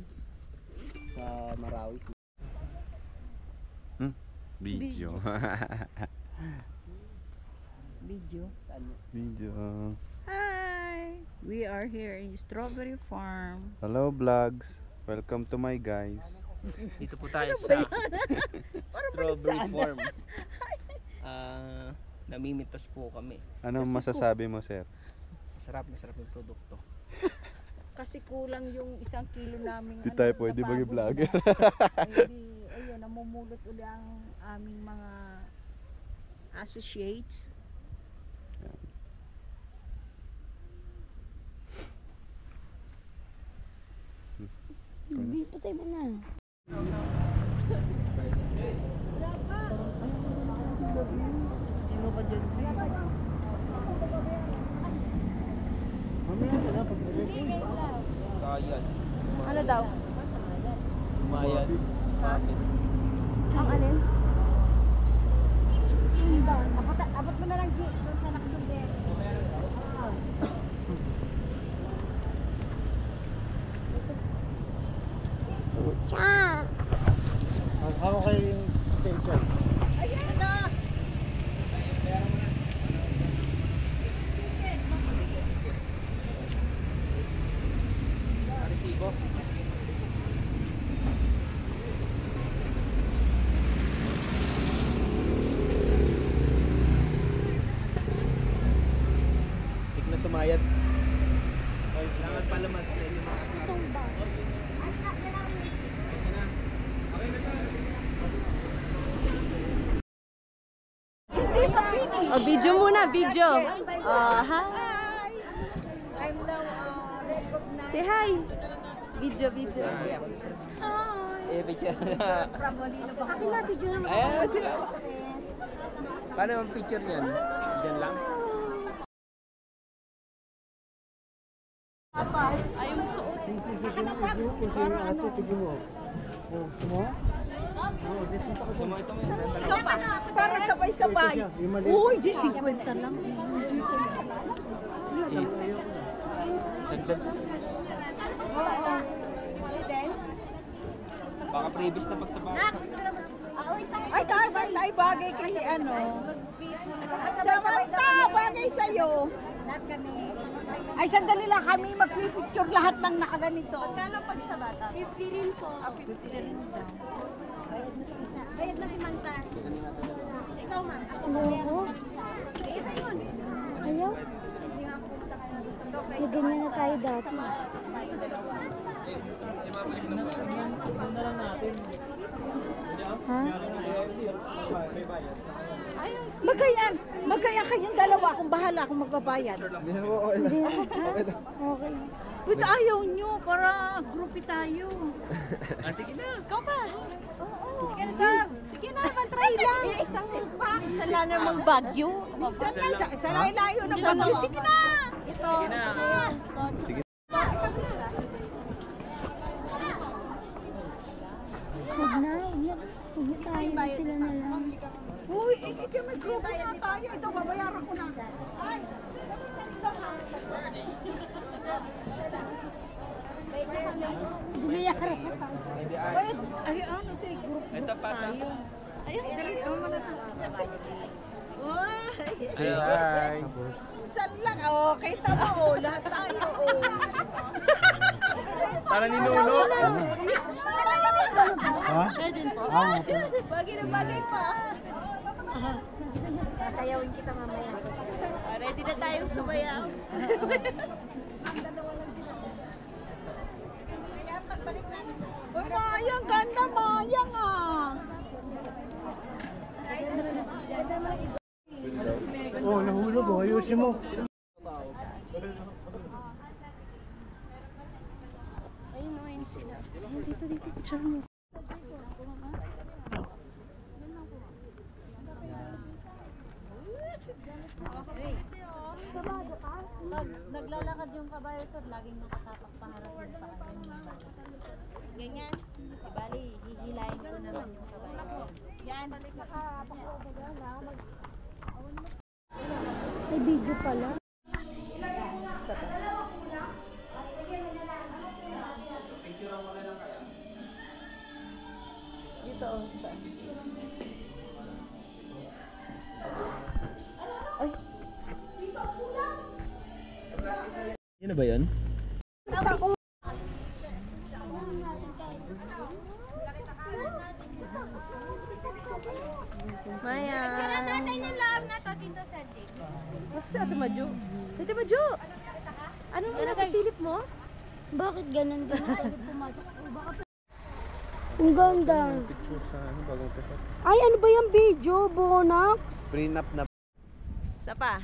Sa Marawi. Video. Video. Saan yun? Video. Hi! We are here in Strawberry Farm. Hello vlogs. Welcome to my guys. Dito po tayo sa Strawberry Farm. Namimitas po kami. Anong masasabi mo, sir? Masarap yung produkto. Kasi kulang yung 1 kilo namin. Di tayo pwede mag-vlogger. Ayun, namumulot uli ang aming mga associates. Bibi, patay mo na. Sino ba dyan? Kayan. Ano daw? Sumayan. Kapit. Ang alin? Abot mo na lang, G, doon sa nakasunder. Cha! Ako kayo yung attention. Ayan na! Resibo. Tik na sumayad. Kailangan pala mag-play yung mga Tumba. Hindi pa finish! Oh, video muna, video. Hi. I'm now recognized. Say hi. Video. Hi. eh, picture. Akin na, video na. Ayan sila. Paano ang picture niyan? Diyan lang? Ayong suot. Parang ate, tignan mo. Oh, mo? Sumo ito mo yan. Ikaw pa, para sabay-sabay. Uy, G, 50 lang. Dagdag. Baka previous na pagsabay. Ay, ay bagay kay ano. Samantha, bagay sa'yo. Lahat kami. Ay, sandali lang kami magpipicture lahat ng nakaganito. Kano pag sa bata? 50 rin po. 50 rin daw. Bayad na isa. Bayad na si Manta. Ikaw, ma'am. Ako Ano ako? Bayad na yun. Ayaw? Hindi nga punta ka na dito. May ganyan na tayo dati. Ha? Magkaya kayong dalawa, akong bahala, akong magbabayad. Hindi na po, okay lang. Okay lang. Okay. But ayaw nyo, para grupi tayo. Sige na. Ikaw pa? Oo. Sige na, sige na, matry lang. Isang pack. Isa na namang Baguio. Isa na ilayo ng bagyo. Sige na. Ito. Sige na. Sige. Huwag na. Huwag na tayo. Sila na lang. Uy, ito may grupo na tayo. Ito, babayaran ko na. Ay. Binayaran na tayo. Wait, ay ano tayo, grupo Ito pa. tayo. Ayun, dali, sama mo na ito. Uy. Say hi. Minsan lang, oh, kita mo, oh, lahat tayo, oh. Para ninulo. Ha? Bagay na bagay pa. Sasayawin kita mamaya. Ready na tayong sumayaw. Uy, Mayang, ganda, Mayang, ah. Oh, nahulog oh. Ayusin mo. Ayun o, ayun sila. Ayun, dito, picture mo. Kabado ka? Naglalakad yung kabayo sir, laging nakatapak paharap yung paa. Ganyan. Bali, hihilayin ko naman yung kabayo. Yan. May video pala. Dito o saan? Yun na ba yun? Maya. Tatay ng loob na to, Tito Sandy. Basta, Ate Madjo. Ate Madjo! Anong nasasilip mo? Bakit ganun din tayo pumasok? Ang ganda. Picture sa ano, bagong kasat. Ay, ano ba yung video, Bonax? Prenup na. Isa pa.